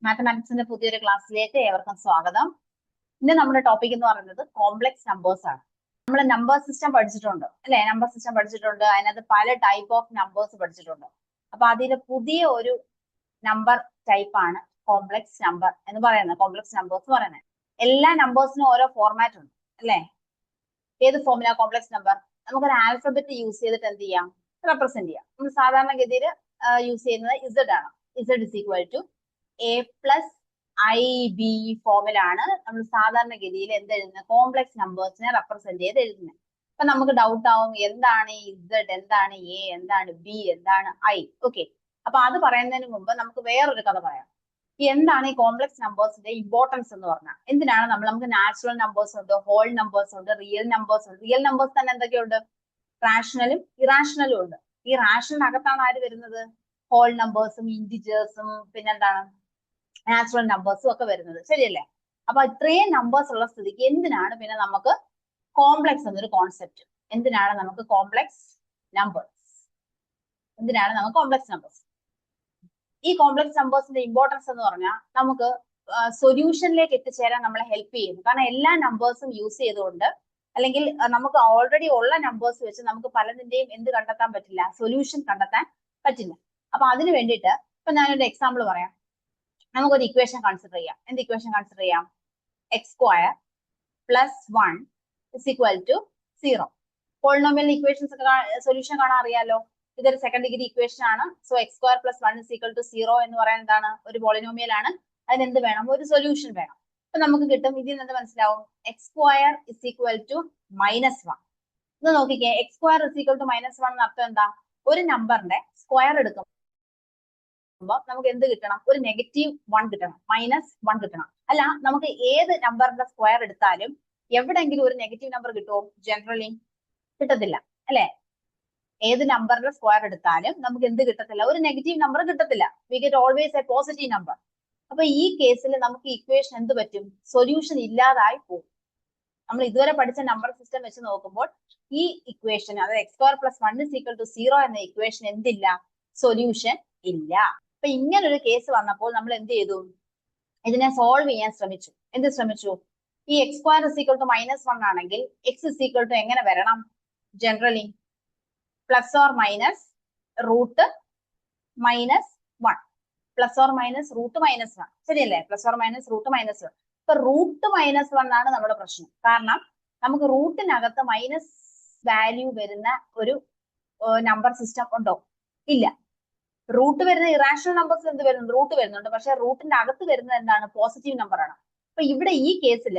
മാത്തമാറ്റിക്സിന്റെ പുതിയൊരു ക്ലാസ്സിലേക്ക് ഏവർക്കും സ്വാഗതം. ഇന്ന് നമ്മുടെ ടോപ്പിക് എന്ന് പറയുന്നത് കോംപ്ലക്സ് നമ്പേഴ്സ് ആണ്. നമ്മൾ നമ്പർ സിസ്റ്റം പഠിച്ചിട്ടുണ്ട് അല്ലെ? നമ്പർ സിസ്റ്റം പഠിച്ചിട്ടുണ്ട്, അതിനകത്ത് പല ടൈപ്പ് ഓഫ് നമ്പേഴ്സ് പഠിച്ചിട്ടുണ്ട്. അപ്പൊ അതിന്റെ പുതിയ ഒരു നമ്പർ ടൈപ്പ് ആണ് കോംപ്ലക്സ് നമ്പർ എന്ന് പറയുന്നത്. കോംപ്ലക്സ് നമ്പേഴ്സ് പറയുന്നത് എല്ലാ നമ്പേഴ്സിനും ഓരോ ഫോർമാറ്റ് ഉണ്ട് അല്ലെ? ഏത് ഫോമിലാ കോംപ്ലക്സ് നമ്പർ? നമുക്കൊരു ആൽഫബറ്റ് യൂസ് ചെയ്തിട്ട് എന്ത് ചെയ്യാം? റെപ്രസെന്റ് ചെയ്യാം. നമ്മൾ സാധാരണഗതിയിൽ യൂസ് ചെയ്യുന്നത് ഇസഡ് ആണ്. Z is equal to A plus I B ഫോമിലാണ് നമ്മൾ സാധാരണഗതിയിൽ എന്ത് എഴുതുന്നത്? കോംപ്ലക്സ് നമ്പേഴ്സിനെ റെപ്രസെന്റ് ചെയ്ത് എഴുതുന്നത്. അപ്പൊ നമുക്ക് ഡൗട്ട് ആവും, എന്താണ് ഇസഡ്, എന്താണ് എ, എന്താണ് ബി, എന്താണ് ഐ? ഓക്കെ, അപ്പൊ അത് പറയുന്നതിന് മുമ്പ് നമുക്ക് വേറൊരു കഥ പറയാം. എന്താണ് ഈ കോംപ്ലക്സ് നമ്പേഴ്സിന്റെ ഇമ്പോർട്ടൻസ് എന്ന് പറഞ്ഞാൽ? എന്തിനാണ് നമുക്ക് നാച്ചുറൽ നമ്പേഴ്സ് ഉണ്ട്, ഹോൾ നമ്പേഴ്സ് ഉണ്ട്, റിയൽ നമ്പേഴ്സ് ഉണ്ട്. റിയൽ നമ്പേഴ്സ് തന്നെ എന്തൊക്കെയുണ്ട്? റാഷണലും ഇറാഷണലും ഉണ്ട്. ഈ റാഷണലിനകത്താണ് ആര് വരുന്നത്? ഹോൾ നമ്പേഴ്സും ഇൻഡിജേഴ്സും പിന്നെന്താണ് നാച്ചുറൽ നമ്പേഴ്സും ഒക്കെ വരുന്നത്. ശരിയല്ലേ? അപ്പൊ ഇത്രയും നമ്പേഴ്സ് ഉള്ള സ്ഥിതിക്ക് എന്തിനാണ് പിന്നെ നമുക്ക് കോംപ്ലക്സ് എന്നൊരു കോൺസെപ്റ്റ്? എന്തിനാണ് നമുക്ക് കോംപ്ലക്സ് നമ്പേഴ്സ്? എന്തിനാണ് നമുക്ക് കോംപ്ലക്സ് നമ്പേഴ്സ്? ഈ കോംപ്ലക്സ് നമ്പേഴ്സിന്റെ ഇമ്പോർട്ടൻസ് എന്ന് പറഞ്ഞാൽ നമുക്ക് സൊല്യൂഷനിലേക്ക് എത്തിച്ചേരാൻ നമ്മളെ ഹെൽപ്പ് ചെയ്യുന്നു. കാരണം എല്ലാ നമ്പേഴ്സും യൂസ് ചെയ്തുകൊണ്ട്, അല്ലെങ്കിൽ നമുക്ക് ഓൾറെഡി ഉള്ള നമ്പേഴ്സ് വെച്ച് നമുക്ക് പലതിന്റെയും എന്ത് കണ്ടെത്താൻ പറ്റില്ല? സൊല്യൂഷൻ കണ്ടെത്താൻ പറ്റില്ല. അപ്പൊ അതിന് വേണ്ടിയിട്ട് ഇപ്പൊ ഞാനൊരു എക്സാമ്പിൾ പറയാം. നമുക്കൊരു ഇക്വേഷൻ കൺസിഡർ ചെയ്യാം. എന്ത് ഇക്വേഷൻ കൺസിഡർ ചെയ്യാം? X square plus 1 is equal to 0. Polynomial equations ഒക്കെ സൊല്യൂഷൻ കാണാൻ അറിയാലോ. ഇതൊരു സെക്കൻഡ് ഡിഗ്രി ഇക്വേഷൻ ആണ്. So X square plus 1 is equal to 0 എന്ന് പറയാൻ എന്താണ്? ഒരു പോളിനോമിയൽ ആണ്. അതിന് എന്ത് വേണം? ഒരു സൊല്യൂഷൻ വേണം. അപ്പൊ നമുക്ക് കിട്ടും, ഇതിൽ നിന്ന് മനസ്സിലാവും, X square is equal to -1. ഇത് നോക്കിക്കേ, X square is equal to -1 എന്ന് അർത്ഥം എന്താ? ഒരു നമ്പറിന്റെ സ്ക്വയർ എടുക്കും നമുക്ക് എന്ത് കിട്ടണം? ഒരു -1 കിട്ടണം, -1 കിട്ടണം. അല്ല, നമുക്ക് ഏത് നമ്പറിന്റെ സ്ക്വയർ എടുത്താലും എവിടെയെങ്കിലും ഒരു നെഗറ്റീവ് നമ്പർ കിട്ടുമോ? ജനറലി കിട്ടത്തില്ല അല്ലെ? ഏത് നമ്പറിന്റെ സ്ക്വയർ എടുത്താലും നമുക്ക് എന്ത് കിട്ടത്തില്ല? ഒരു നെഗറ്റീവ് നമ്പർ കിട്ടത്തില്ല. We get always A positive number. അപ്പൊ ഈ കേസിൽ നമുക്ക് ഇക്വേഷൻ എന്ത് പറ്റും? സൊല്യൂഷൻ ഇല്ലാതായി പോകും. നമ്മൾ ഇതുവരെ പഠിച്ച നമ്പർ സിസ്റ്റം വെച്ച് നോക്കുമ്പോൾ ഈ ഇക്വേഷൻ, അതായത് X square plus 1 is equal to 0 എന്ന ഇക്വേഷൻ എന്തില്ല? സൊല്യൂഷൻ ഇല്ല. അപ്പൊ ഇങ്ങനൊരു കേസ് വന്നപ്പോൾ നമ്മൾ എന്ത് ചെയ്തു? ഇതിനെ സോൾവ് ചെയ്യാൻ ശ്രമിച്ചു. എന്ത് ശ്രമിച്ചു? ഈ X square is equal to -1 ആണെങ്കിൽ എക്സ് ഇസ് ഈക്വൽ ടു എങ്ങനെ വരണം? Generally plus or minus root -1, plus or minus root -1. ശരിയല്ലേ? Plus or minus root -1. ഇപ്പൊ റൂട്ട് -1 ആണ് നമ്മുടെ പ്രശ്നം. കാരണം നമുക്ക് റൂട്ടിനകത്ത് മൈനസ് വാല്യൂ വരുന്ന ഒരു നമ്പർ സിസ്റ്റം ഉണ്ടോ? ഇല്ല. റൂട്ട് വരുന്ന ഇറാഷണൽ നമ്പേഴ്സ് എന്ത് വരുന്നുണ്ട്? റൂട്ട് വരുന്നുണ്ട്. പക്ഷെ റൂട്ടിന്റെ അകത്ത് വരുന്നത് എന്താണ്? പോസിറ്റീവ് നമ്പർ ആണ്. അപ്പൊ ഇവിടെ ഈ കേസിൽ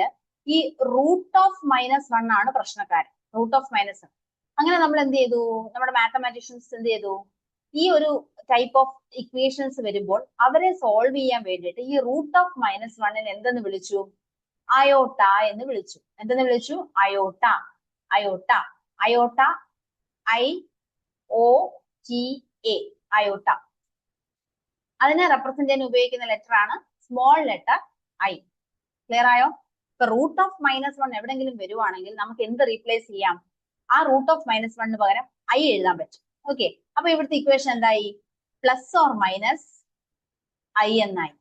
ഈ റൂട്ട് ഓഫ് -1 ആണ് പ്രശ്നക്കാരൻ. Root of -1. അങ്ങനെ നമ്മൾ എന്ത് ചെയ്തു? നമ്മുടെ മാത്തമാറ്റീഷ്യൻസ് എന്ത് ചെയ്തു? ഈ ഒരു ടൈപ്പ് ഓഫ് ഇക്വേഷൻസ് വരുമ്പോൾ അവരെ സോൾവ് ചെയ്യാൻ വേണ്ടിയിട്ട് ഈ റൂട്ട് ഓഫ് -1 എന്തെന്ന് വിളിച്ചു? അയോട്ട എന്ന് വിളിച്ചു. എന്തെന്ന് വിളിച്ചു? അയോട്ട. അയോട്ട. അയോട്ട. IOTA. അയോട്ട. അതിനെ റെപ്രസെന്റ് ചെയ്യാൻ ഉപയോഗിക്കുന്ന ലെറ്റർ ആണ് സ്മോൾ ലെറ്റർ ഐ. ക്ലിയർ ആയോ? ഇപ്പൊ റൂട്ട് ഓഫ് -1 എവിടെങ്കിലും വരുവാണെങ്കിൽ നമുക്ക് എന്ത് റീപ്ലേസ് ചെയ്യാം? ആ റൂട്ട് ഓഫ് -1 പകരം ഐ എഴുതാൻ പറ്റും. ഓക്കെ, അപ്പൊ ഇവിടുത്തെ ഇക്വേഷൻ എന്തായി? പ്ലസ് ഓർ മൈനസ് ഐ എന്നായി.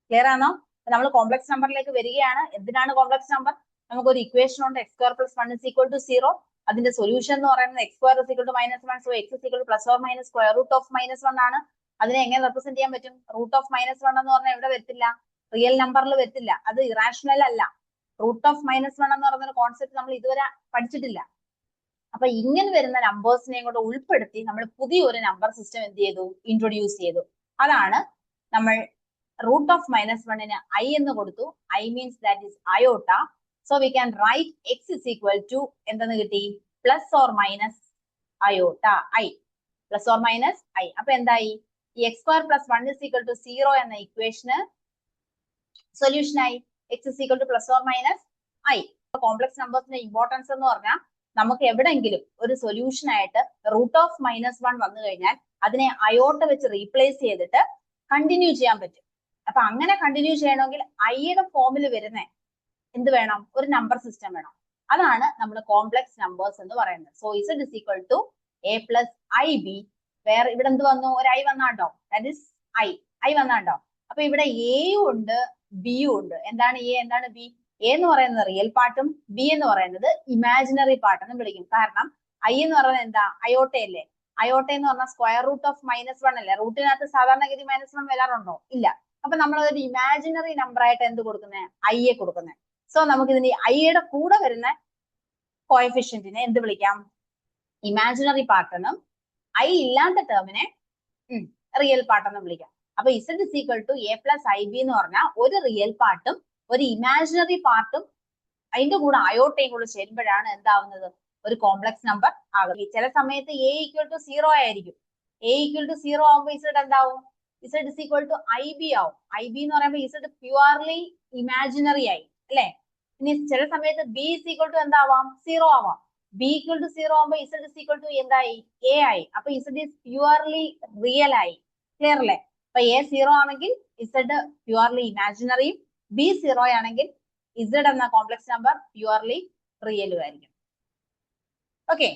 ക്ലിയർ ആണോ? നമ്മൾ കോംപ്ലക്സ് നമ്പറിലേക്ക് വരികയാണ്. എന്തിനാണ് കോംപ്ലക്സ് നമ്പർ? നമുക്കൊരു ഇക്വേഷൻ ഉണ്ട്, X square plus 1 is equal to 0. അതിന്റെ സൊല്യൂഷൻ എന്ന് പറയുന്നത് X square is equal to -1. So X is equal to plus or minus square root of -1 ആണ്. അതിനെ എങ്ങനെ റെപ്രസെന്റ് ചെയ്യാൻ പറ്റും? റൂട്ട് ഓഫ് -1 എന്ന് പറഞ്ഞാൽ എവിടെ വരത്തില്ല? റിയൽ നമ്പറിൽ വരത്തില്ല. അത് ഇറാഷണൽ അല്ല. റൂട്ട് ഓഫ് -1 എന്ന് പറയുന്ന കോൺസെപ്റ്റ് നമ്മൾ ഇതുവരെ പഠിച്ചിട്ടില്ല. അപ്പൊ ഇങ്ങനെ വരുന്ന നമ്പേഴ്സിനെയും കൂടെ ഉൾപ്പെടുത്തി നമ്മൾ പുതിയൊരു നമ്പർ സിസ്റ്റം എന്ത് ചെയ്തു? ഇൻട്രൊഡ്യൂസ് ചെയ്തു. അതാണ് നമ്മൾ റൂട്ട് ഓഫ് -1 ഐ എന്ന് കൊടുത്തു. I means that is iota. So we can write x is equal to എന്തെന്ന് കിട്ടി? Plus or minus iota i. Plus or minus i. അപ്പൊ എന്തായി? ഈ X square plus 1 is equal to 0 എന്ന ഇക്വേഷന് solution ആയി. X is equal to plus or minus i. Complex നമ്പേഴ്സിന്റെ importance എന്ന് പറഞ്ഞാൽ നമുക്ക് എവിടെയെങ്കിലും ഒരു സൊല്യൂഷൻ ആയിട്ട് റൂട്ട് ഓഫ് -1 വന്നു കഴിഞ്ഞാൽ അതിനെ അയോട്ട വെച്ച് റീപ്ലേസ് ചെയ്തിട്ട് കണ്ടിന്യൂ ചെയ്യാൻ പറ്റും. അപ്പൊ അങ്ങനെ കണ്ടിന്യൂ ചെയ്യണമെങ്കിൽ ഐയുടെ ഫോമിൽ വരുന്ന എന്ത് വേണം? ഒരു നമ്പർ സിസ്റ്റം വേണം. അതാണ് നമ്മൾ കോംപ്ലക്സ് നമ്പേഴ്സ് എന്ന് പറയുന്നത്. So Z is equal to A plus I b. വേറെ ഇവിടെ എന്ത് വന്നു? ഒരു ഐ വന്നാണ്ടോ? That is i. ഐ വന്നാണ്ടോ? അപ്പൊ ഇവിടെ എയും ഉണ്ട് ബിയും ഉണ്ട്. എന്താണ് എ, എന്താണ് ബി? എ എന്ന് പറയുന്നത് റിയൽ പാർട്ടും ബി എന്ന് പറയുന്നത് ഇമാജിനറി പാർട്ട് എന്ന് വിളിക്കും. കാരണം ഐ എന്ന് പറയുന്നത് എന്താ? അയോട്ടയല്ലേ. അയോട്ട എന്ന് പറഞ്ഞാൽ സ്ക്വയർ റൂട്ട് ഓഫ് -1 അല്ലേ. റൂട്ടിനകത്ത് സാധാരണഗതി -1 വരാറുണ്ടോ? ഇല്ല. അപ്പൊ നമ്മൾ ഒരു ഇമാജിനറി നമ്പർ ആയിട്ട് എന്ത് കൊടുക്കുന്നത്? ഐയെ കൊടുക്കുന്നത്. സോ നമുക്ക് ഇതിന് ഐയുടെ കൂടെ വരുന്ന കോഎഫിഷ്യന്റിനെ എന്ത് വിളിക്കാം? ഇമാജിനറി പാർട്ട് എന്നും ഐ ഇല്ലാത്ത ടേമിനെ റിയൽ പാർട്ട് എന്നും വിളിക്കാം. അപ്പൊ Z is equal to A plus I B എന്ന് പറഞ്ഞാൽ ഒരു റിയൽ പാർട്ടും ഒരു ഇമാജിനറി പാർട്ടും അതിന്റെ കൂടെ അയോട്ടയും കൂടെ ചേരുമ്പോഴാണ് എന്താവുന്നത്? ഒരു കോംപ്ലക്സ് നമ്പർ ആകുന്നത്. ചില സമയത്ത് എ ഈക്വൽ ടു 0 ആയിരിക്കും. എ ഈക്വൽ ടു 0 ആവുമ്പോൾ ഇസഡ് എന്താവും? Z is equal to I B ആവും. ഐ ബി എന്ന് പറയുമ്പോൾ ഇസഡ് പ്യുവർലി ഇമാജിനറി ആയി അല്ലെ. ഇനി ചില സമയത്ത് ബി ഇസ് ഈക്വൽ ടു എന്താവാം? 0 ആവാം. ബി ഈക്വൽ ടു 0 ആവുമ്പോൾ ഇസഡ് ഇസ് ഈക്വൽ ടു എന്തായി? എ ആയി. അപ്പൊ ഇസഡ് ഈസ് പ്യുവർലി റിയൽ ആയി. ക്ലിയർ അല്ലേ? അപ്പൊ എ 0 ആണെങ്കിൽ ഇസഡ് പ്യുവർലി ഇമാജിനറിയും ബി 0 ആണെങ്കിൽ ഇസഡ് എന്ന കോംപ്ലക്സ് നമ്പർ പ്യുവർലി റിയലും ആയിരിക്കും. ഓക്കെ,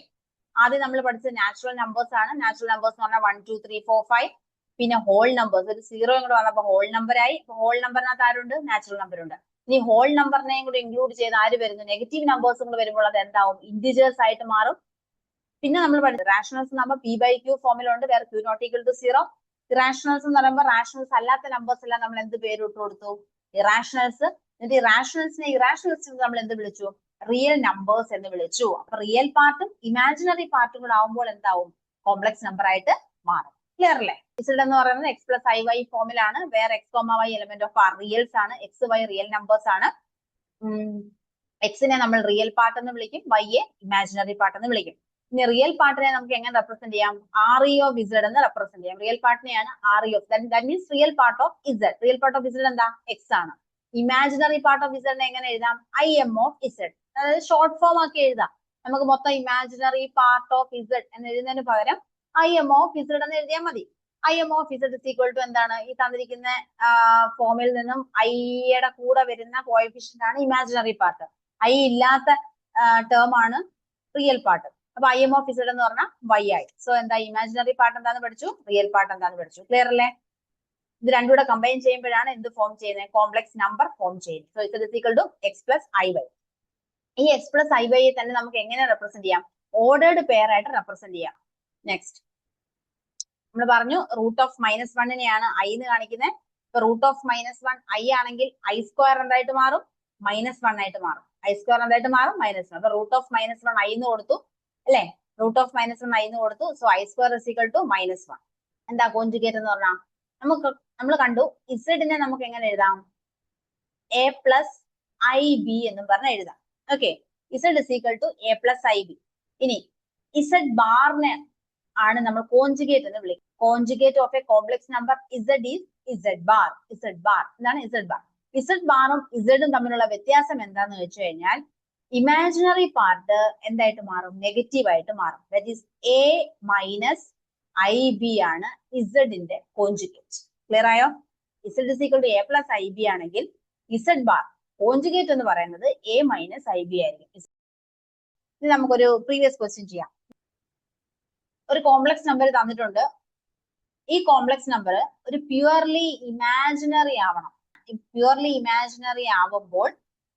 ആദ്യം നമ്മൾ പഠിച്ചത് നാച്ചുറൽ നമ്പേഴ്സ് ആണ്. നാച്ചുറൽ നമ്പേഴ്സ് എന്ന് പറഞ്ഞാൽ 1 2 3 4 5. പിന്നെ ഹോൾ നമ്പേഴ്സ്, ഒരു 0 കൂടെ വന്നപ്പോൾ ഹോൾ നമ്പർ ആയി. ഹോൾ നമ്പറിനകത്ത് ആരുണ്ട്? നാച്ചുറൽ നമ്പർ ഉണ്ട്. ഇനി ഹോൾ നമ്പറിനെയും കൂടെ ഇൻക്ലൂഡ് ചെയ്ത് ആര് വരുന്നു? നെഗറ്റീവ് നമ്പേഴ്സും കൂടെ വരുമ്പോൾ അത് എന്താവും? ഇന്റിജേഴ്സ് ആയിട്ട് മാറും. പിന്നെ നമ്മൾ പഠിച്ചത് റാഷണൽസ് നമ്മൾ പി ബൈ ക്യൂ ഫോമിലുണ്ട്, വേറെ ക്യൂ നോട്ട് ഈക്വൽ ടു 0. ഇറാഷണൽസ് എന്ന് പറയുമ്പോൾ റാഷണൽസ് അല്ലാത്ത നമ്പേഴ്സ് എല്ലാം നമ്മൾ എന്ത് പേര് ഇട്ട് കൊടുത്തു? ഇറാഷണൽസ്. എന്നിട്ട് ഈ റാഷണൽസിനെ ഇറാഷണൽസ് നമ്മൾ എന്ത് വിളിച്ചു? റിയൽ നമ്പേഴ്സ് എന്ന് വിളിച്ചു. അപ്പൊ റിയൽ പാർട്ടും ഇമാജിനറി പാർട്ടും കൂടെ ആവുമ്പോൾ എന്താവും? കോംപ്ലക്സ് നമ്പർ ആയിട്ട് മാറും. ക്ലിയർ അല്ലേ? ഇസഡ് എന്ന് പറയുന്നത് എക്സ് പ്ലസ് ഐ വൈ ഫോമിലാണ്. വേറെ X comma Y element of R reals ആണ്. എക്സ് വൈ റിയൽ നമ്പേഴ്സ് ആണ്. എക്സിനെ നമ്മൾ റിയൽ പാർട്ട് എന്ന് വിളിക്കും, വൈയെ ഇമാജിനറി പാർട്ട് എന്ന് വിളിക്കും. ഇനി റിയൽ പാർട്ടിനെ നമുക്ക് എങ്ങനെ റെപ്രസെന്റ് ചെയ്യാം? ആർ ഇ ഓഫ് ഇസഡ് എന്ന് റെപ്രസെന്റ് ചെയ്യാം. റിയൽ പാർട്ടിനെയാണ് R e of, that means real part of z. Real part of z എന്താ? എക്സ് ആണ്. ഇമാജിനറി പാർട്ട് ഓഫ് ഇസഡിനെ എങ്ങനെ എഴുതാം? I M of z. അതായത് ഷോർട്ട് ഫോം ആക്കി എഴുതാം. നമുക്ക് മൊത്തം ഇമാജിനറി പാർട്ട് ഓഫ് ഇസഡ് എന്ന് എഴുതുന്നതിന് പകരം ഐ എം ഓഫ് ഇസഡ് എന്ന് എഴുതിയാൽ മതി. I M of Z is equal to എന്താണ്? ഈ തന്നിരിക്കുന്ന ഫോമിൽ നിന്നും ഐയുടെ കൂടെ വരുന്ന കോഎഫിഷ്യന്റ് ആണ് ഇമാജിനറി പാർട്ട്. ഐ ഇല്ലാത്ത ടേം ആണ് റിയൽ പാർട്ട്. അപ്പൊ ഐ എം ഓഫ് ഇസഡ് എന്ന് പറഞ്ഞാൽ വൈ ആയി. സോ എന്താ? ഇമാജിനറി പാർട്ട് എന്താന്ന് പഠിച്ചു, റിയൽ പാർട്ട് എന്താന്ന് പഠിച്ചു. ക്ലിയർ അല്ലേ? ഇത് രണ്ടും കൂടെ കമ്പൈൻ ചെയ്യുമ്പോഴാണ് എന്ത് ഫോം ചെയ്യുന്നത്? കോംപ്ലക്സ് നമ്പർ ഫോം ചെയ്യുന്നത്. So Z is equal to X plus I Y. ഈ എക്സ് പ്ലസ് ഐ വൈയെ തന്നെ നമുക്ക് എങ്ങനെ റെപ്രസെന്റ് ചെയ്യാം? ഓർഡേർഡ് പെയർ ആയിട്ട് റെപ്രസെന്റ് ചെയ്യാം. നെക്സ്റ്റ് നമ്മൾ പറഞ്ഞു റൂട്ട് ഓഫ് -1നെയാണ് ഐ എന്ന് കാണിക്കുന്നത്. ഇപ്പൊ റൂട്ട് ഓഫ് -1 ഐ ആണെങ്കിൽ ഐ സ്ക്വയർ എന്തായിട്ട് മാറും? -1 ആയിട്ട് മാറും. ഐ സ്ക്വയർ എന്തായിട്ട് മാറും? -1. അപ്പൊ റൂട്ട് ഓഫ് -1 ഐ എന്ന് കൊടുത്തു അല്ലെ. റൂട്ട് ഓഫ് -1 ഐ എന്ന് കൊടുത്തു. So I square is equal to -1. എന്താ കോൺജുഗേറ്റ് എന്ന് പറഞ്ഞാൽ? നമ്മൾ കണ്ടു ഇസഡിനെ നമുക്ക് എങ്ങനെ എഴുതാം? എ പ്ലസ് ഐ ബി എന്നും പറഞ്ഞ് എഴുതാം. Okay, z is equal to A plus I b. ഇനി ഇസഡ് ബാറിനെ ആണ് നമ്മൾ കോൺജുഗേറ്റ് എന്ന് വിളിക്കുന്നത്. Conjugate of a complex number z is z bar. Z bar എന്താണ്? Z bar. ഇസഡ് ബാറും ഇസഡും തമ്മിലുള്ള വ്യത്യാസം എന്താന്ന് വെച്ച് കഴിഞ്ഞാൽ ഇമാജിനറി പാർട്ട് എന്തായിട്ട് മാറും? നെഗറ്റീവ് ആയിട്ട് മാറും. That is A minus I B ആണ് ഇസഡിന്റെ കോൺജുഗേറ്റ്. ക്ലിയർ ആയോ? Z is equal to A plus I B ആണെങ്കിൽ ഇസഡ് ബാർ കോൺജുഗേറ്റ് എന്ന് പറയുന്നത് എ മൈനസ് ഐ ബി ആയിരിക്കും. ഇത് നമുക്കൊരു പ്രീവിയസ് ക്വസ്റ്റ്യൻ ചെയ്യാം. ഒരു കോംപ്ലക്സ് നമ്പർ തന്നിട്ടുണ്ട്. ഈ കോംപ്ലക്സ് നമ്പർ ഒരു പ്യുവർലി ഇമാജിനറി ആവണം. പ്യുവർലി ഇമാജിനറി ആവുമ്പോൾ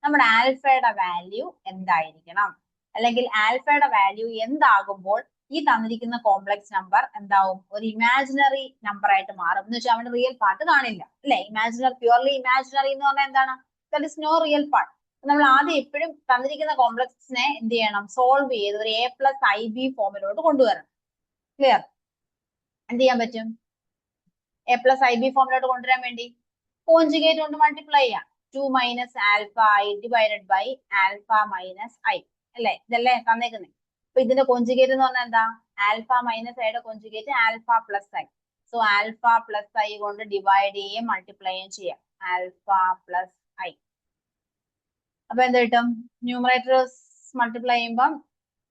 നമ്മുടെ ആൽഫയുടെ വാല്യൂ എന്തായിരിക്കണം? അല്ലെങ്കിൽ ആൽഫയുടെ വാല്യൂ എന്താകുമ്പോൾ ഈ തന്നിരിക്കുന്ന കോംപ്ലക്സ് നമ്പർ എന്താവും? ഒരു ഇമാജിനറി നമ്പർ ആയിട്ട് മാറും. എന്ന് വെച്ചാൽ അവന്റെ റിയൽ പാർട്ട് കാണില്ല അല്ലെ. ഇമാജിനറി, പ്യുവർലി ഇമാജിനറി എന്ന് പറഞ്ഞാൽ എന്താണ്? That is no real part. നമ്മൾ ആദ്യം എപ്പോഴും തന്നിരിക്കുന്ന കോംപ്ലക്സിനെ എന്ത് ചെയ്യണം? സോൾവ് ചെയ്ത് ഒരു എ പ്ലസ് ഐ ബി ഫോമിലോട്ട് കൊണ്ടുവരണം. ക്ലിയർ? എന്ത് ചെയ്യാൻ പറ്റും? എ പ്ലസ് ഐ ബി ഫോമിലോട്ട് കൊണ്ടുവരാൻ വേണ്ടി കോൺജുഗേറ്റ് കൊണ്ട് മൾട്ടിപ്ലൈ ചെയ്യാം. 2 minus alpha I divided by alpha minus I അല്ലെ. ഇതല്ലേ തന്നേക്കുന്നത്. അപ്പൊ ഇതിന്റെ കോൺജുഗേറ്റ് എന്ന് പറഞ്ഞാൽ എന്താ? ആൽഫ മൈനസ് ഐയുടെ conjugate alpha plus I. So alpha plus I കൊണ്ട് ഡിവൈഡ് ചെയ്യുകയും മൾട്ടിപ്ലൈ ചെയ്യാം. Alpha plus I. അപ്പൊ എന്ത് കിട്ടും? ന്യൂമറേറ്റർ മൾട്ടിപ്ലൈ ചെയ്യുമ്പം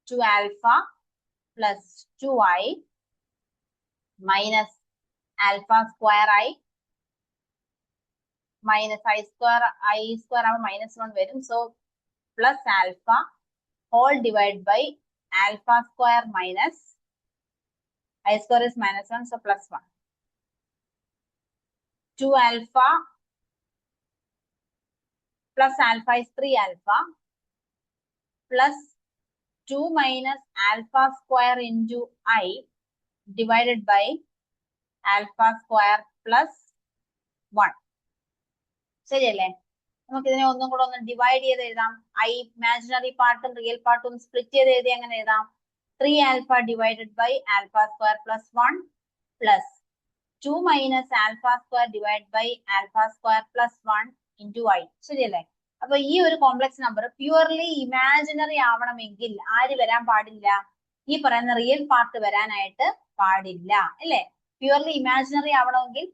2 alpha plus 2i minus alpha square I minus I square ആവുമ്പോൾ -1 വരും. So plus alpha whole divide by alpha square minus I square is -1. So +1. 2 alpha plus alpha is 3 alpha plus 2 minus alpha square into I divided by alpha square plus 1. ശരിയല്ലേ? നമുക്ക് ഇതിനെ ഒന്നും കൂടെ ഒന്ന് divide ചെയ്ത് എഴുതാം. ഐ ഇമാജിനറി പാർട്ടും real പാർട്ടും സ്പ്ലിറ്റ് ചെയ്ത് എഴുതി അങ്ങനെ എഴുതാം. 3 alpha divided by alpha square plus 1 plus 2 minus alpha square divided by alpha square plus 1 into I. ശരിയല്ലേ? അപ്പൊ ഈ ഒരു കോംപ്ലക്സ് നമ്പർ പ്യുവർലി ഇമാജിനറി ആവണമെങ്കിൽ ആര് വരാൻ പാടില്ല? ഈ പറയുന്ന റിയൽ പാർട്ട് വരാനായിട്ട് പാടില്ല, അല്ലേ? പ്യുവർലി ഇമാജിനറി ആവണമെങ്കിൽ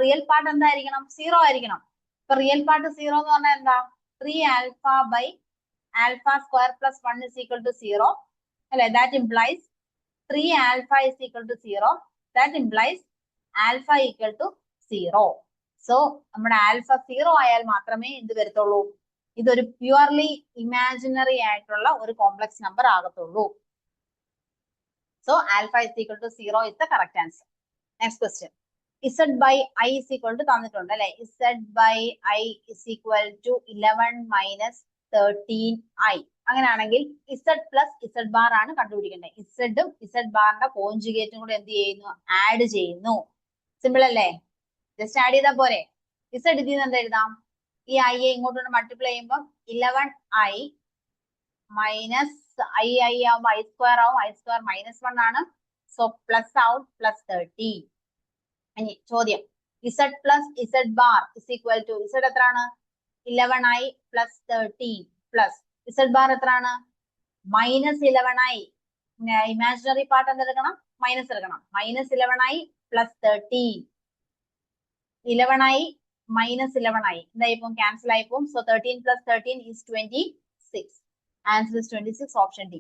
റിയൽ പാർട്ട് എന്തായിരിക്കണം? 0 ആയിരിക്കണം. ഇപ്പൊ റിയൽ പാർട്ട് 0 എന്ന് പറഞ്ഞാൽ എന്താ? 3 alpha by alpha square plus 1 is equal to 0, അല്ലെ? That implies 3 alpha is equal to 0. That implies alpha equal to 0. So നമ്മുടെ ആൽഫ 0 ആയാൽ മാത്രമേ എന്ത് വരത്തുള്ളൂ? ഇതൊരു പ്യുവർലി ഇമാജിനറി ആയിട്ടുള്ള ഒരു കോംപ്ലക്സ് നമ്പർ ആകത്തുള്ളൂ. So alpha is equal to 0 is the correct answer. Next question. Z by I is equal to തന്നിട്ടുണ്ട്, അല്ലെ? Z by I is equal to 11 minus 13I. അങ്ങനെയാണെങ്കിൽ Z plus Z bar ആണ് കണ്ടുപിടിക്കേണ്ടത്. Z ഉം Z ബാറിന്റെ കോൺജുഗേറ്റും കൂടെ എന്ത് ചെയ്യുന്നു? ആഡ് ചെയ്യുന്നു. സിമ്പിൾ അല്ലേ? ജസ്റ്റ് ആഡ് ചെയ്താൽ പോരെ? Z ഇതിൽ നിന്ന് എന്താ എഴുതാം? ഈ I ഇങ്ങോട്ട് മൾട്ടിപ്ലൈ ചെയ്യുമ്പോൾ 11I മൈനസ് I ആവുമ്പോൾ I സ്ക്വയർ ആവും. I സ്ക്വയർ മൈനസ് 1 ആണ്. സോ പ്ലസ് ആവും, പ്ലസ് 13. ഇനി ചോദ്യം, Z plus Z bar is equal to Z എത്രയാണ്? 11I plus 13 plus Z bar എത്രയാണ്? Minus 11I. ഇമാജിനറി പാർട്ട് എന്തെടുക്കണം? മൈനസ് എടുക്കണം. Minus 11I plus 13. 11I minus 11I എന്തായിപ്പോ? ക്യാൻസൽ ആയിപ്പോ. So 13 plus 13 is 26. Answer is 26, option D.